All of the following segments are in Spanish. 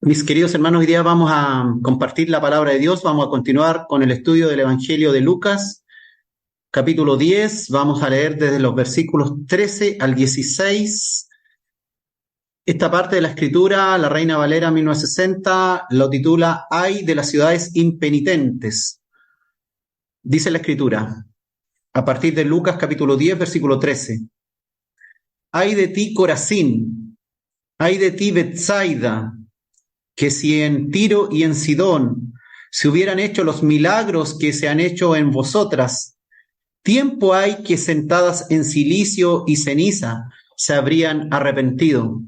Mis queridos hermanos, hoy día vamos a compartir la palabra de Dios, vamos a continuar con el estudio del Evangelio de Lucas, capítulo 10, vamos a leer desde los versículos 13 al 16. Esta parte de la escritura, la Reina Valera 1960, lo titula Ay de las ciudades impenitentes. Dice la escritura, a partir de Lucas capítulo 10, versículo 13. Ay de ti, Corazín, ay de ti, Betsaida, que si en Tiro y en Sidón se hubieran hecho los milagros que se han hecho en vosotras, tiempo hay que sentadas en cilicio y ceniza se habrían arrepentido.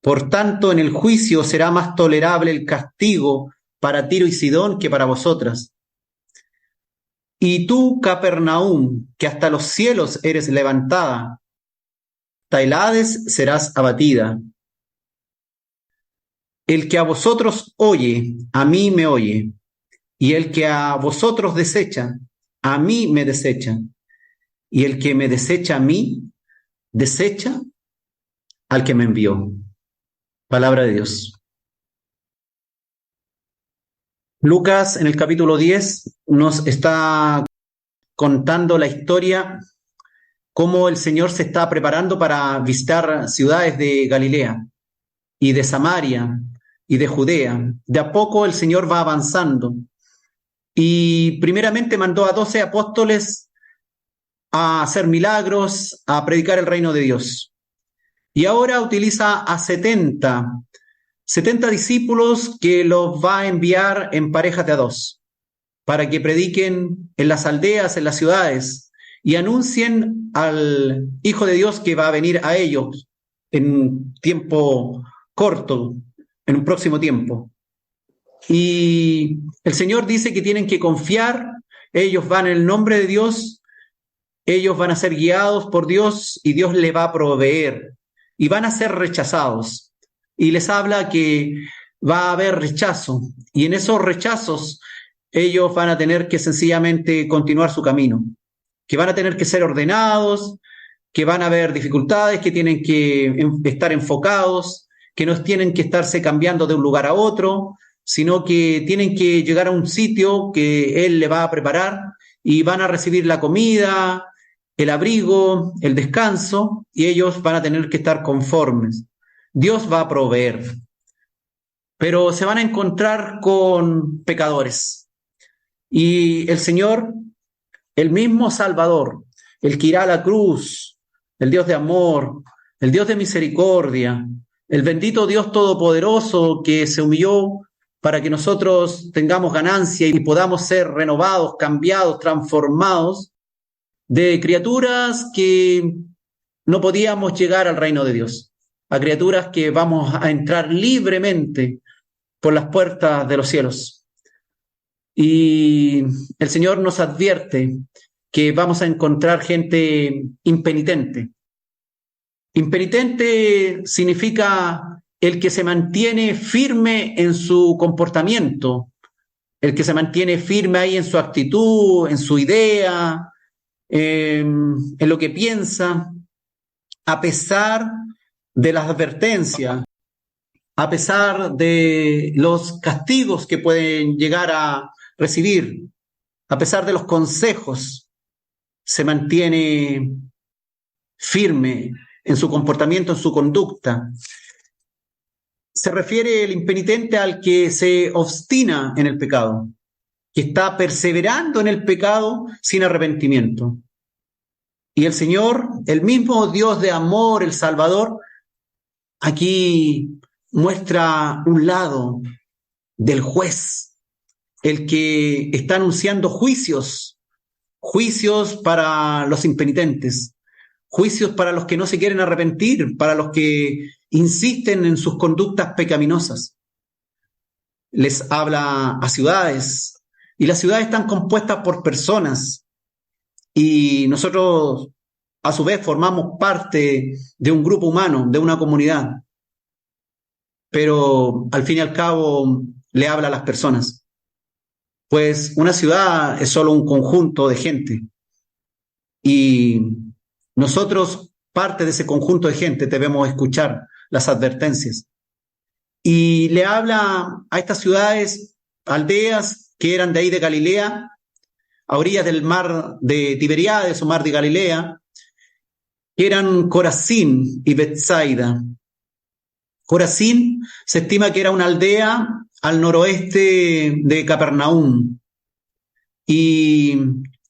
Por tanto, en el juicio será más tolerable el castigo para Tiro y Sidón que para vosotras. Y tú, Capernaum, que hasta los cielos eres levantada, hasta el Hades serás abatida. El que a vosotros oye, a mí me oye, y el que a vosotros desecha, a mí me desecha, y el que me desecha a mí, desecha al que me envió. Palabra de Dios. Lucas en el capítulo 10 nos está contando la historia, cómo el Señor se está preparando para visitar ciudades de Galilea y de Samaria y de Judea. De a poco el Señor va avanzando y primeramente mandó a 12 apóstoles a hacer milagros, a predicar el reino de Dios. Y ahora utiliza a 70 discípulos que los va a enviar en parejas de a dos, para que prediquen en las aldeas, en las ciudades, y anuncien al Hijo de Dios que va a venir a ellos en un tiempo corto, en un próximo tiempo. Y el Señor dice que tienen que confiar, ellos van en el nombre de Dios, ellos van a ser guiados por Dios y Dios les va a proveer y van a ser rechazados. Y les habla que va a haber rechazo y en esos rechazos ellos van a tener que sencillamente continuar su camino, que van a tener que ser ordenados, que van a haber dificultades, que tienen que estar enfocados, que no tienen que estarse cambiando de un lugar a otro, sino que tienen que llegar a un sitio que Él le va a preparar y van a recibir la comida, el abrigo, el descanso, y ellos van a tener que estar conformes. Dios va a proveer, pero se van a encontrar con pecadores. Y el Señor, el mismo Salvador, el que irá a la cruz, el Dios de amor, el Dios de misericordia, el bendito Dios todopoderoso que se humilló para que nosotros tengamos ganancia y podamos ser renovados, cambiados, transformados de criaturas que no podíamos llegar al reino de Dios, a criaturas que vamos a entrar libremente por las puertas de los cielos. Y el Señor nos advierte que vamos a encontrar gente impenitente. Impenitente significa el que se mantiene firme en su comportamiento, el que se mantiene firme ahí en su actitud, en su idea, en lo que piensa, a pesar de las advertencias, a pesar de los castigos que pueden llegar a recibir, a pesar de los consejos, se mantiene firme en su comportamiento, en su conducta. Se refiere el impenitente al que se obstina en el pecado, que está perseverando en el pecado sin arrepentimiento. Y el Señor, el mismo Dios de amor, el Salvador, aquí muestra un lado del juez, el que está anunciando juicios para los impenitentes, juicios para los que no se quieren arrepentir, para los que insisten en sus conductas pecaminosas. Les habla a ciudades, y las ciudades están compuestas por personas, y nosotros a su vez formamos parte de un grupo humano, de una comunidad, pero al fin y al cabo le habla a las personas. Pues una ciudad es solo un conjunto de gente y nosotros, parte de ese conjunto de gente, debemos escuchar las advertencias. y le habla a estas ciudades, aldeas que eran de ahí de Galilea, a orillas del mar de Tiberíades o mar de Galilea, que eran Corazín y Betsaida. Corazín se estima que era una aldea al noroeste de Capernaum, y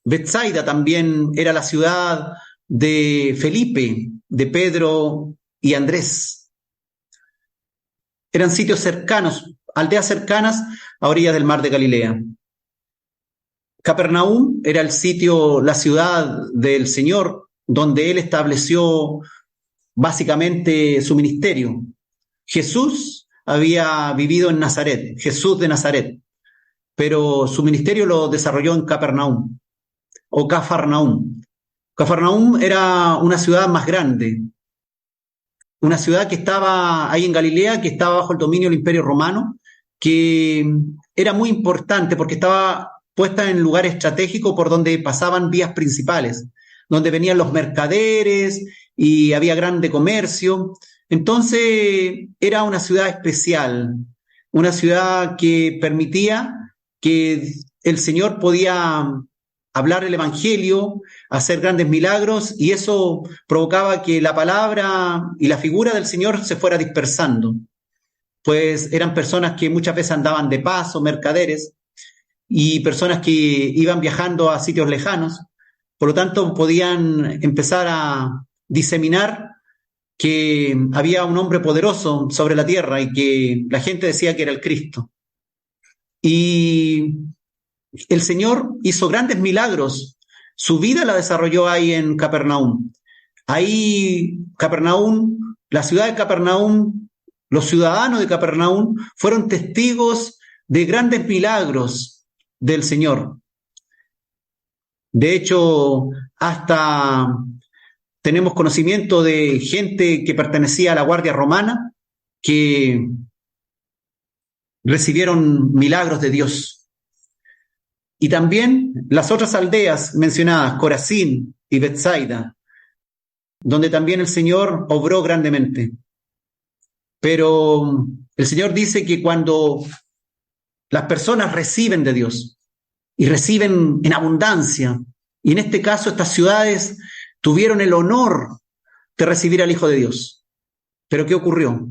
Betsaida también era la ciudad de Felipe, de Pedro y Andrés. Eran sitios cercanos, aldeas cercanas a orillas del mar de Galilea. Capernaum era el sitio, la ciudad del Señor, donde él estableció básicamente su ministerio. Jesús había vivido en Nazaret, Jesús de Nazaret, pero su ministerio lo desarrolló en Capernaum o Cafarnaum. Cafarnaum era una ciudad más grande, una ciudad que estaba ahí en Galilea, que estaba bajo el dominio del Imperio Romano, que era muy importante porque estaba puesta en lugar estratégico por donde pasaban vías principales, donde venían los mercaderes y había grande comercio. Entonces era una ciudad especial, una ciudad que permitía que el Señor podía hablar el Evangelio, hacer grandes milagros, y eso provocaba que la palabra y la figura del Señor se fuera dispersando, pues eran personas que muchas veces andaban de paso, mercaderes, y personas que iban viajando a sitios lejanos, por lo tanto podían empezar a diseminar que había un hombre poderoso sobre la tierra y que la gente decía que era el Cristo. Y el Señor hizo grandes milagros. Su vida la desarrolló ahí en Capernaum. Ahí, Capernaum, la ciudad de Capernaum, los ciudadanos de Capernaum fueron testigos de grandes milagros del Señor. De hecho, hasta tenemos conocimiento de gente que pertenecía a la Guardia Romana que recibieron milagros de Dios. Y también las otras aldeas mencionadas, Corazín y Betsaida, donde también el Señor obró grandemente. Pero el Señor dice que cuando las personas reciben de Dios y reciben en abundancia, y en este caso estas ciudades tuvieron el honor de recibir al Hijo de Dios. ¿Pero qué ocurrió?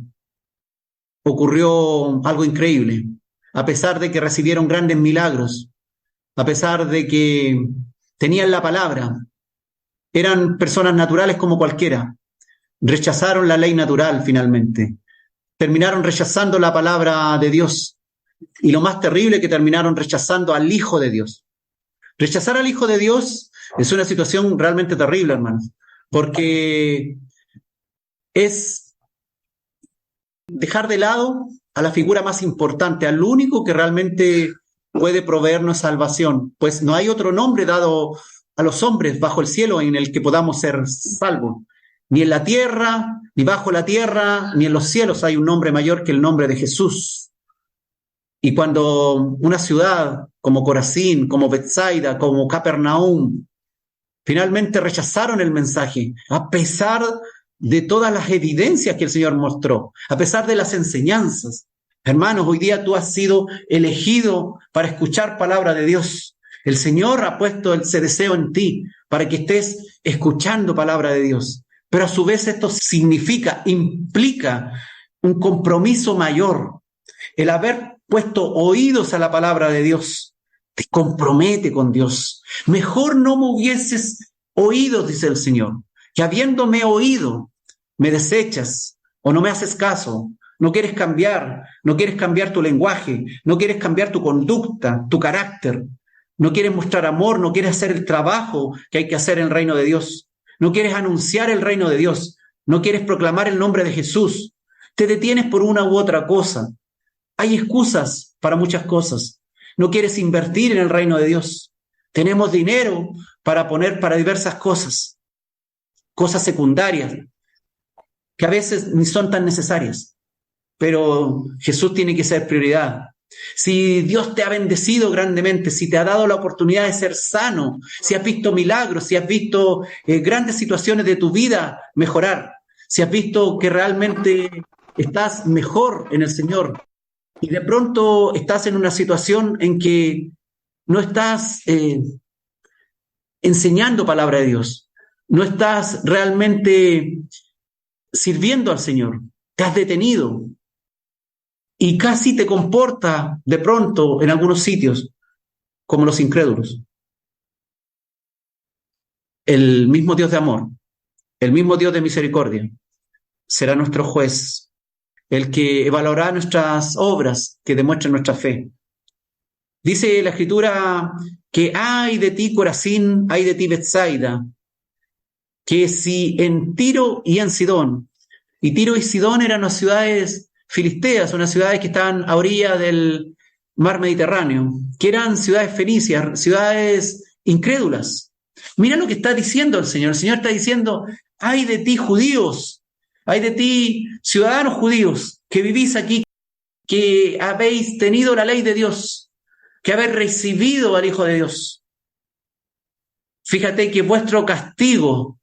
Ocurrió algo increíble. A pesar de que recibieron grandes milagros, a pesar de que tenían la palabra, eran personas naturales como cualquiera, rechazaron la ley natural finalmente, terminaron rechazando la palabra de Dios, y lo más terrible, que terminaron rechazando al Hijo de Dios. Rechazar al Hijo de Dios es una situación realmente terrible, hermanos, porque es dejar de lado a la figura más importante, al único que realmente puede proveernos salvación, pues no hay otro nombre dado a los hombres bajo el cielo en el que podamos ser salvos. Ni en la tierra, ni bajo la tierra, ni en los cielos hay un nombre mayor que el nombre de Jesús. Y cuando una ciudad como Corazín, como Betsaida, como Capernaum, finalmente rechazaron el mensaje, a pesar de todas las evidencias que el Señor mostró, a pesar de las enseñanzas. Hermanos, hoy día tú has sido elegido para escuchar palabra de Dios. El Señor ha puesto ese deseo en ti para que estés escuchando palabra de Dios. Pero a su vez esto significa, implica un compromiso mayor. El haber puesto oídos a la palabra de Dios te compromete con Dios. Mejor no me hubieses oído, dice el Señor, que habiéndome oído, me desechas o no me haces caso, no quieres cambiar tu lenguaje, no quieres cambiar tu conducta, tu carácter, no quieres mostrar amor, no quieres hacer el trabajo que hay que hacer en el reino de Dios, no quieres anunciar el reino de Dios, no quieres proclamar el nombre de Jesús, te detienes por una u otra cosa. Hay excusas para muchas cosas. No quieres invertir en el reino de Dios. Tenemos dinero para poner para diversas cosas, cosas secundarias, que a veces ni son tan necesarias. Pero Jesús tiene que ser prioridad. Si Dios te ha bendecido grandemente, si te ha dado la oportunidad de ser sano, si has visto milagros, si has visto grandes situaciones de tu vida mejorar, si has visto que realmente estás mejor en el Señor y de pronto estás en una situación en que no estás enseñando palabra de Dios, no estás realmente sirviendo al Señor, te has detenido y casi te comporta de pronto en algunos sitios como los incrédulos. El mismo Dios de amor, el mismo Dios de misericordia, será nuestro juez, el que evaluará nuestras obras que demuestran nuestra fe. Dice la Escritura que ay de ti, Corazín, ay de ti, Betsaida, que si en Tiro y en Sidón, y Tiro y Sidón eran unas ciudades filisteas, unas ciudades que estaban a orilla del mar Mediterráneo, que eran ciudades fenicias, ciudades incrédulas. Mira lo que está diciendo el Señor. El Señor está diciendo, ay de ti, judíos, ay de ti, ciudadanos judíos, que vivís aquí, que habéis tenido la ley de Dios, que habéis recibido al Hijo de Dios. Fíjate que vuestro castigo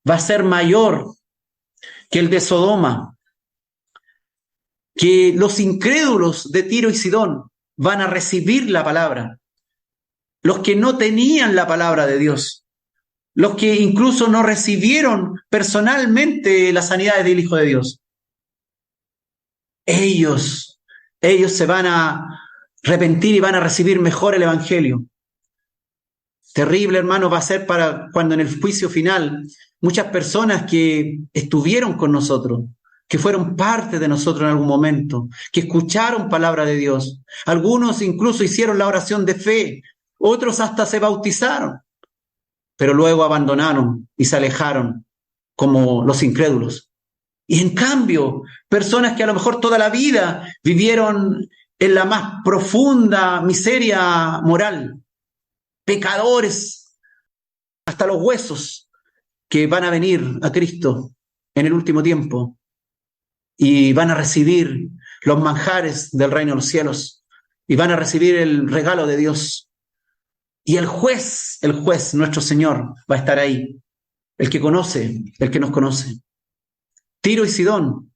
va a ser mayor que el de Sodoma, que los incrédulos de Tiro y Sidón van a recibir la palabra, los que no tenían la palabra de Dios, los que incluso no recibieron personalmente las sanidades del Hijo de Dios. Ellos se van a arrepentir y van a recibir mejor el Evangelio. Terrible, hermano, va a ser para cuando en el juicio final muchas personas que estuvieron con nosotros, que fueron parte de nosotros en algún momento, que escucharon palabra de Dios. Algunos incluso hicieron la oración de fe, otros hasta se bautizaron, pero luego abandonaron y se alejaron como los incrédulos. Y en cambio, personas que a lo mejor toda la vida vivieron en la más profunda miseria moral, pecadores hasta los huesos, que van a venir a Cristo en el último tiempo y van a recibir los manjares del reino de los cielos y van a recibir el regalo de Dios. Y el juez, nuestro Señor, va a estar ahí, el que conoce, el que nos conoce. Tiro y Sidón,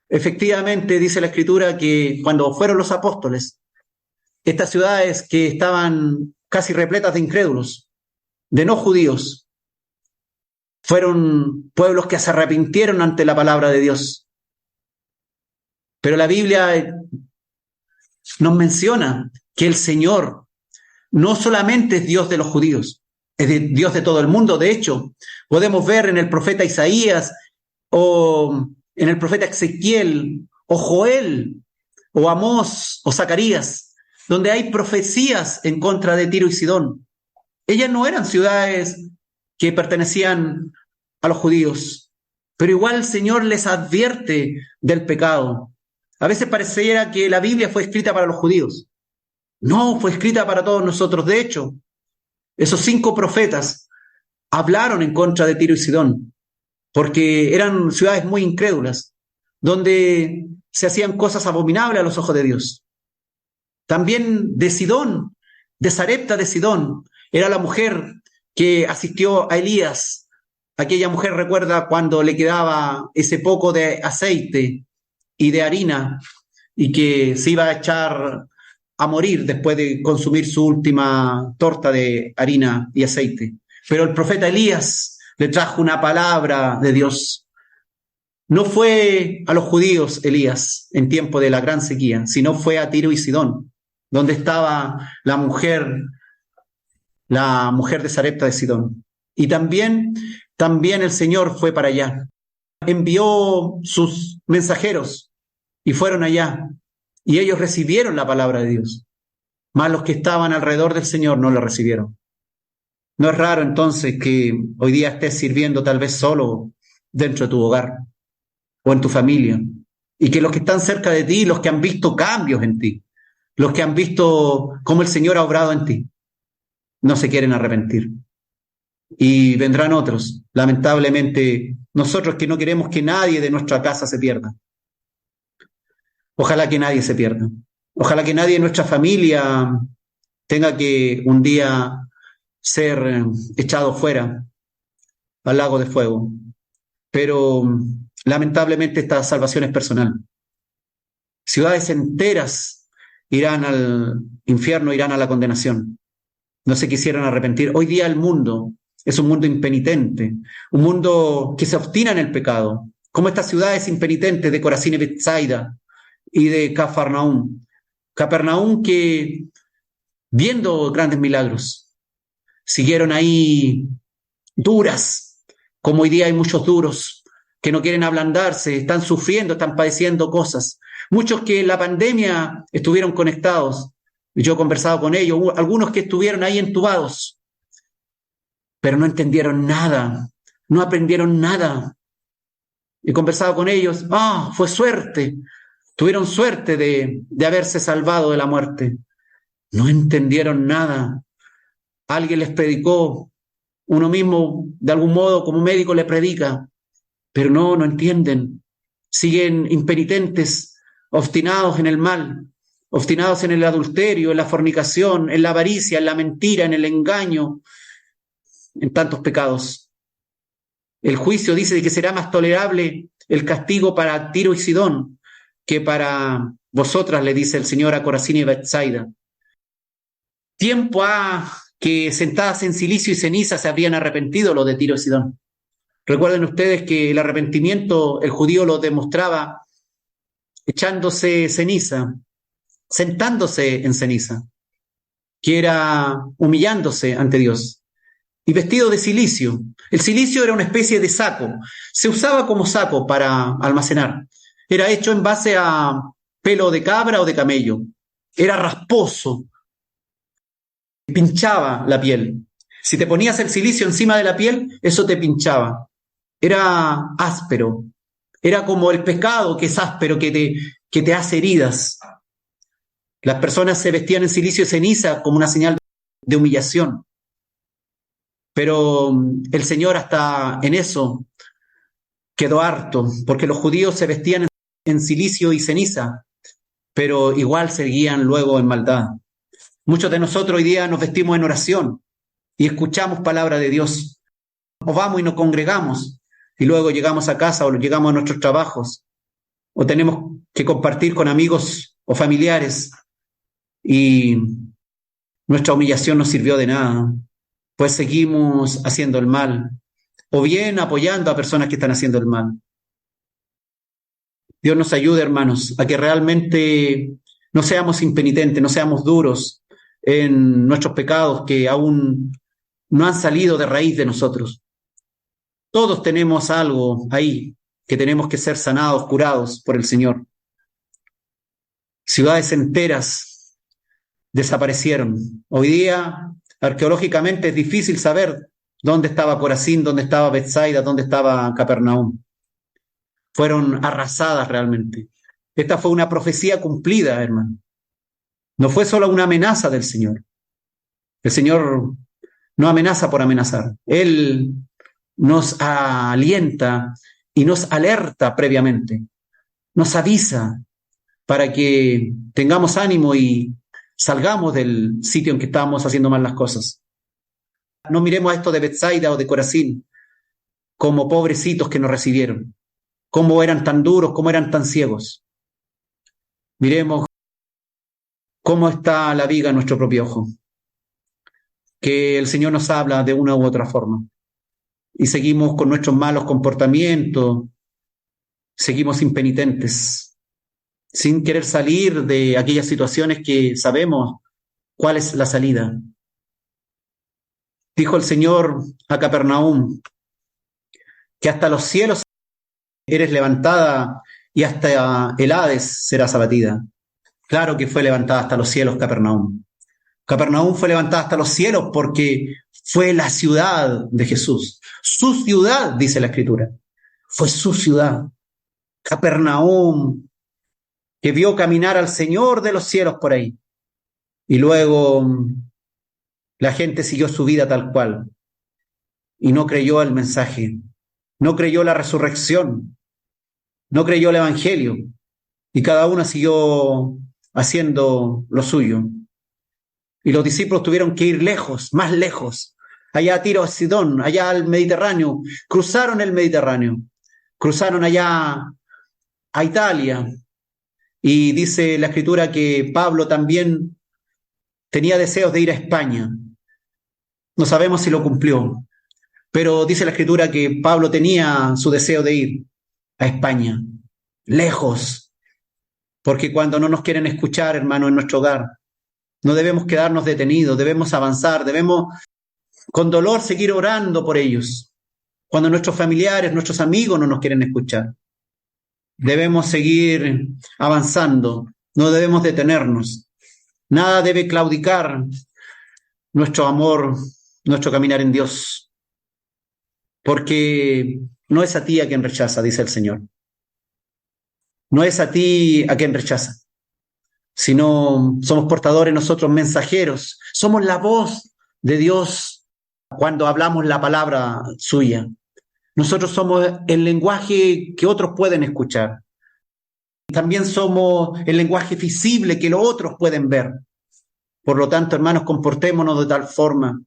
efectivamente dice la Escritura que cuando fueron los apóstoles, estas ciudades que estaban casi repletas de incrédulos, de no judíos, fueron pueblos que se arrepintieron ante la palabra de Dios. Pero la Biblia nos menciona que el Señor no solamente es Dios de los judíos, es Dios de todo el mundo. De hecho, podemos ver en el profeta Isaías o en el profeta Ezequiel o Joel o Amós o Zacarías, donde hay profecías en contra de Tiro y Sidón. Ellas no eran ciudades que pertenecían a los judíos, pero igual el Señor les advierte del pecado. A veces pareciera que la Biblia fue escrita para los judíos. No, fue escrita para todos nosotros. De hecho, esos 5 profetas hablaron en contra de Tiro y Sidón, porque eran ciudades muy incrédulas, donde se hacían cosas abominables a los ojos de Dios. También de Sidón, de Sarepta de Sidón, era la mujer que asistió a Elías. Aquella mujer recuerda cuando le quedaba ese poco de aceite y de harina y que se iba a echar a morir después de consumir su última torta de harina y aceite. Pero el profeta Elías le trajo una palabra de Dios. No fue a los judíos Elías en tiempo de la gran sequía, sino fue a Tiro y Sidón, donde estaba la mujer de Sarepta de Sidón. Y también el Señor fue para allá. Envió sus mensajeros y fueron allá. Y ellos recibieron la palabra de Dios. Mas los que estaban alrededor del Señor no la recibieron. No es raro entonces que hoy día estés sirviendo tal vez solo dentro de tu hogar o en tu familia. Y que los que están cerca de ti, los que han visto cambios en ti, los que han visto cómo el Señor ha obrado en ti, no se quieren arrepentir. Y vendrán otros, lamentablemente, nosotros que no queremos que nadie de nuestra casa se pierda. Ojalá que nadie se pierda. Ojalá que nadie de nuestra familia tenga que un día ser echado fuera al lago de fuego. Pero lamentablemente esta salvación es personal. Ciudades enteras irán al infierno, irán a la condenación. No se quisieron arrepentir. Hoy día el mundo es un mundo impenitente, un mundo que se obstina en el pecado, como estas ciudades impenitentes de Corazín y Betsaida y de Cafarnaúm. Capernaúm que, viendo grandes milagros, siguieron ahí duras, como hoy día hay muchos duros que no quieren ablandarse, están sufriendo, están padeciendo cosas. Muchos que en la pandemia estuvieron conectados, yo he conversado con ellos, algunos que estuvieron ahí entubados, pero no entendieron nada, no aprendieron nada. He conversado con ellos, fue suerte, tuvieron suerte de haberse salvado de la muerte. No entendieron nada. Alguien les predicó, uno mismo de algún modo como médico le predica, pero no entienden. Siguen impenitentes, obstinados en el mal, obstinados en el adulterio, en la fornicación, en la avaricia, en la mentira, en el engaño, en tantos pecados. El juicio dice que será más tolerable el castigo para Tiro y Sidón que para vosotras, le dice el Señor a Corazín y Betsaida. Tiempo ha que sentadas en silicio y ceniza se habrían arrepentido los de Tiro y Sidón. Recuerden ustedes que el arrepentimiento el judío lo demostraba echándose ceniza, sentándose en ceniza, que era humillándose ante Dios, y vestido de cilicio. El cilicio era una especie de saco, se usaba como saco para almacenar. Era hecho en base a pelo de cabra o de camello. Era rasposo, pinchaba la piel. Si te ponías el cilicio encima de la piel, eso te pinchaba. Era áspero. Era como el pescado que es áspero, que te hace heridas. Las personas se vestían en silicio y ceniza como una señal de humillación. Pero el Señor hasta en eso quedó harto, porque los judíos se vestían en silicio y ceniza, pero igual seguían luego en maldad. Muchos de nosotros hoy día nos vestimos en oración y escuchamos palabra de Dios. O vamos y nos congregamos y luego llegamos a casa o llegamos a nuestros trabajos o tenemos que compartir con amigos o familiares y nuestra humillación no sirvió de nada, pues seguimos haciendo el mal o bien apoyando a personas que están haciendo el mal. Dios nos ayude, hermanos, a que realmente no seamos impenitentes, no seamos duros en nuestros pecados que aún no han salido de raíz de nosotros. Todos tenemos algo ahí que tenemos que ser sanados, curados por el Señor. Ciudades enteras desaparecieron. Hoy día, arqueológicamente, es difícil saber dónde estaba Corazín, dónde estaba Betsaida, dónde estaba Capernaúm. Fueron arrasadas realmente. Esta fue una profecía cumplida, hermano. No fue solo una amenaza del Señor. El Señor no amenaza por amenazar. Él nos alienta y nos alerta previamente. Nos avisa para que tengamos ánimo y salgamos del sitio en que estamos haciendo mal las cosas. No miremos a esto de Betsaida o de Corazín como pobrecitos que nos recibieron, cómo eran tan duros, cómo eran tan ciegos. Miremos cómo está la viga en nuestro propio ojo, que el Señor nos habla de una u otra forma. Y seguimos con nuestros malos comportamientos, seguimos impenitentes, sin querer salir de aquellas situaciones que sabemos cuál es la salida. Dijo el Señor a Capernaúm, que hasta los cielos eres levantada y hasta el Hades serás abatida. Claro que fue levantada hasta los cielos Capernaúm. Capernaúm fue levantada hasta los cielos porque fue la ciudad de Jesús. Su ciudad, dice la Escritura. Fue su ciudad. Capernaúm, que vio caminar al Señor de los cielos por ahí. Y luego la gente siguió su vida tal cual. Y no creyó el mensaje. No creyó la resurrección. No creyó el evangelio. Y cada uno siguió haciendo lo suyo. Y los discípulos tuvieron que ir lejos, más lejos, allá a Tiro, Sidón, allá al Mediterráneo. Cruzaron el Mediterráneo cruzaron allá a Italia y dice la Escritura que Pablo también tenía deseos de ir a España. No sabemos si lo cumplió, pero dice la Escritura que Pablo tenía su deseo de ir a España, lejos, porque cuando no nos quieren escuchar, hermano, en nuestro hogar, no debemos quedarnos detenidos, debemos avanzar, debemos con dolor seguir orando por ellos. Cuando nuestros familiares, nuestros amigos no nos quieren escuchar, debemos seguir avanzando, no debemos detenernos. Nada debe claudicar nuestro amor, nuestro caminar en Dios, porque no es a ti a quien rechaza, dice el Señor. No es a ti a quien rechaza, sino somos portadores nosotros, mensajeros. Somos la voz de Dios cuando hablamos la palabra suya. Nosotros somos el lenguaje que otros pueden escuchar. También somos el lenguaje visible que los otros pueden ver. Por lo tanto, hermanos, comportémonos de tal forma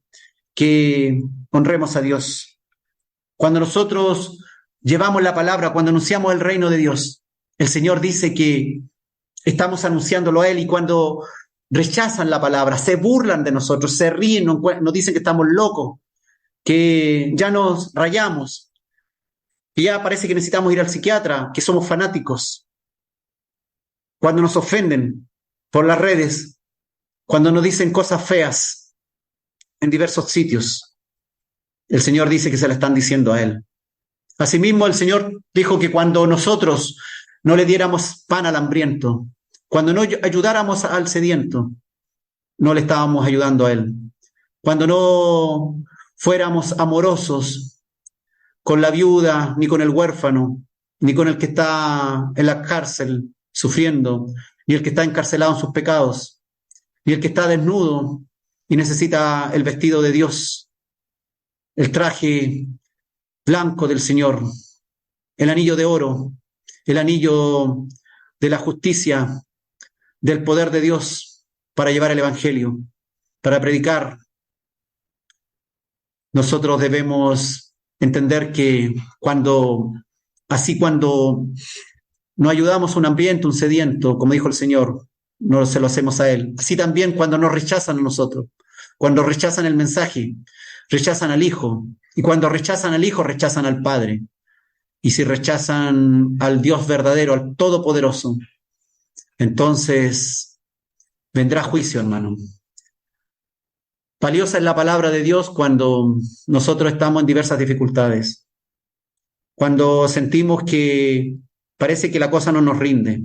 que honremos a Dios. Cuando nosotros llevamos la palabra, cuando anunciamos el reino de Dios, el Señor dice que estamos anunciándolo a Él, y cuando rechazan la palabra, se burlan de nosotros, se ríen, nos dicen que estamos locos, que ya nos rayamos, que ya parece que necesitamos ir al psiquiatra, que somos fanáticos. Cuando nos ofenden por las redes, cuando nos dicen cosas feas en diversos sitios, el Señor dice que se la están diciendo a Él. Asimismo, el Señor dijo que cuando nosotros no le diéramos pan al hambriento, cuando no ayudáramos al sediento, no le estábamos ayudando a Él. Cuando no fuéramos amorosos con la viuda, ni con el huérfano, ni con el que está en la cárcel sufriendo, ni el que está encarcelado en sus pecados, ni el que está desnudo y necesita el vestido de Dios, el traje blanco del Señor, el anillo de oro, el anillo de la justicia, del poder de Dios para llevar el Evangelio, para predicar. Nosotros debemos entender que cuando no ayudamos a un hambriento, un sediento, como dijo el Señor, no se lo hacemos a Él. Así también cuando nos rechazan a nosotros, cuando rechazan el mensaje, rechazan al Hijo, y cuando rechazan al Hijo, rechazan al Padre. Y si rechazan al Dios verdadero, al Todopoderoso, entonces vendrá juicio, hermano. Valiosa es la palabra de Dios cuando nosotros estamos en diversas dificultades, cuando sentimos que parece que la cosa no nos rinde,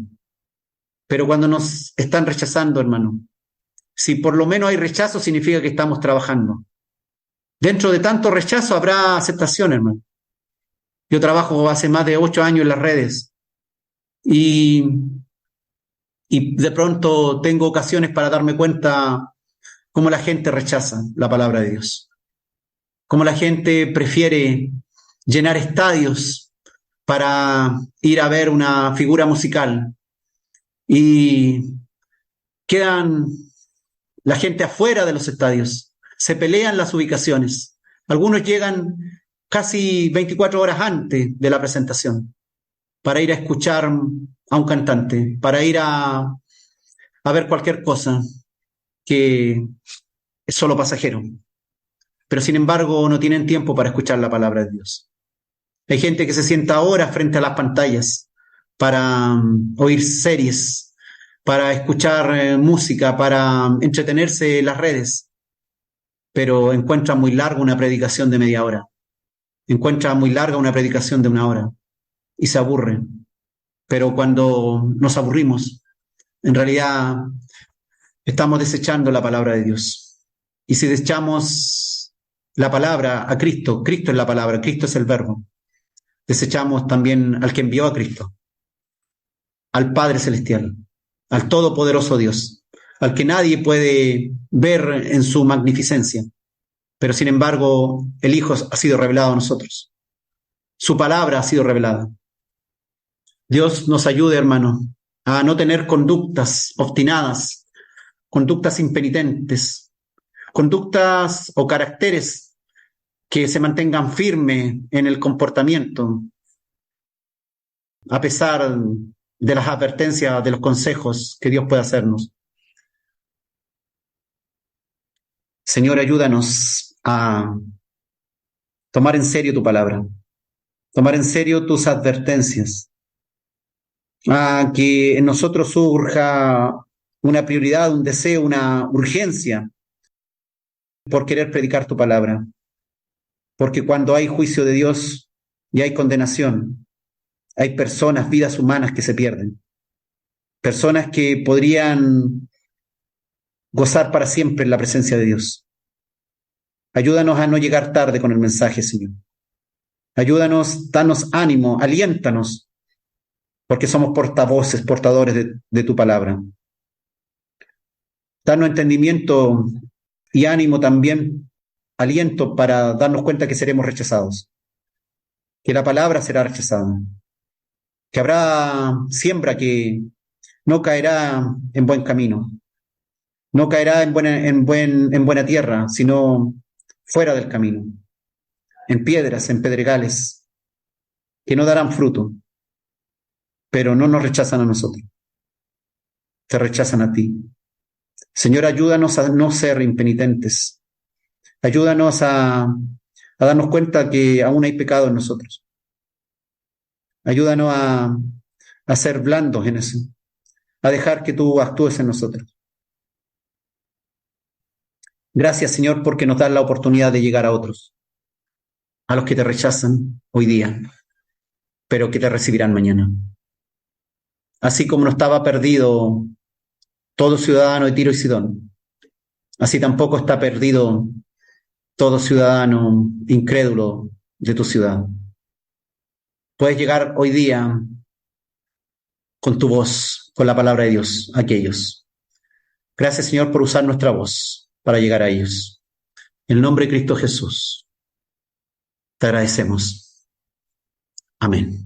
pero cuando nos están rechazando, hermano, si por lo menos hay rechazo, significa que estamos trabajando. Dentro de tanto rechazo habrá aceptación, hermano. Yo trabajo hace más de 8 años en las redes y de pronto tengo ocasiones para darme cuenta cómo la gente rechaza la palabra de Dios, cómo la gente prefiere llenar estadios para ir a ver una figura musical y quedan la gente afuera de los estadios, se pelean las ubicaciones. Algunos llegan casi 24 horas antes de la presentación para ir a escuchar a un cantante, para ir a ver cualquier cosa que es solo pasajero. Pero sin embargo no tienen tiempo para escuchar la palabra de Dios. Hay gente que se sienta horas frente a las pantallas para oír series, para escuchar música, para entretenerse en las redes, pero encuentra muy larga una predicación de media hora, encuentra muy larga una predicación de 1 hora y se aburre. Pero cuando nos aburrimos, en realidad estamos desechando la palabra de Dios. Y si desechamos la palabra a Cristo, Cristo es la palabra, Cristo es el verbo, desechamos también al que envió a Cristo, al Padre Celestial, al Todopoderoso Dios, al que nadie puede ver en su magnificencia, pero sin embargo el Hijo ha sido revelado a nosotros. Su palabra ha sido revelada. Dios nos ayude, hermano, a no tener conductas obstinadas, conductas impenitentes, conductas o caracteres que se mantengan firmes en el comportamiento, a pesar de las advertencias, de los consejos que Dios puede hacernos. Señor, ayúdanos a tomar en serio tu palabra, tomar en serio tus advertencias, a que en nosotros surja una prioridad, un deseo, una urgencia por querer predicar tu palabra. Porque cuando hay juicio de Dios y hay condenación, hay personas, vidas humanas que se pierden, personas que podrían gozar para siempre en la presencia de Dios. Ayúdanos a no llegar tarde con el mensaje, Señor. Ayúdanos, danos ánimo, aliéntanos, porque somos portavoces, portadores de tu palabra. Danos entendimiento y ánimo también, aliento para darnos cuenta que seremos rechazados, que la palabra será rechazada, que habrá siembra que no caerá en buen camino, no caerá en buena tierra, sino fuera del camino, en piedras, en pedregales, que no darán fruto, pero no nos rechazan a nosotros, te rechazan a ti. Señor, ayúdanos a no ser impenitentes, ayúdanos a darnos cuenta que aún hay pecado en nosotros, ayúdanos a ser blandos en eso, a dejar que tú actúes en nosotros. Gracias, Señor, porque nos das la oportunidad de llegar a otros, a los que te rechazan hoy día, pero que te recibirán mañana. Así como no estaba perdido todo ciudadano de Tiro y Sidón, así tampoco está perdido todo ciudadano incrédulo de tu ciudad. Puedes llegar hoy día con tu voz, con la palabra de Dios, a aquellos. Gracias, Señor, por usar nuestra voz para llegar a ellos. En el nombre de Cristo Jesús, te agradecemos. Amén.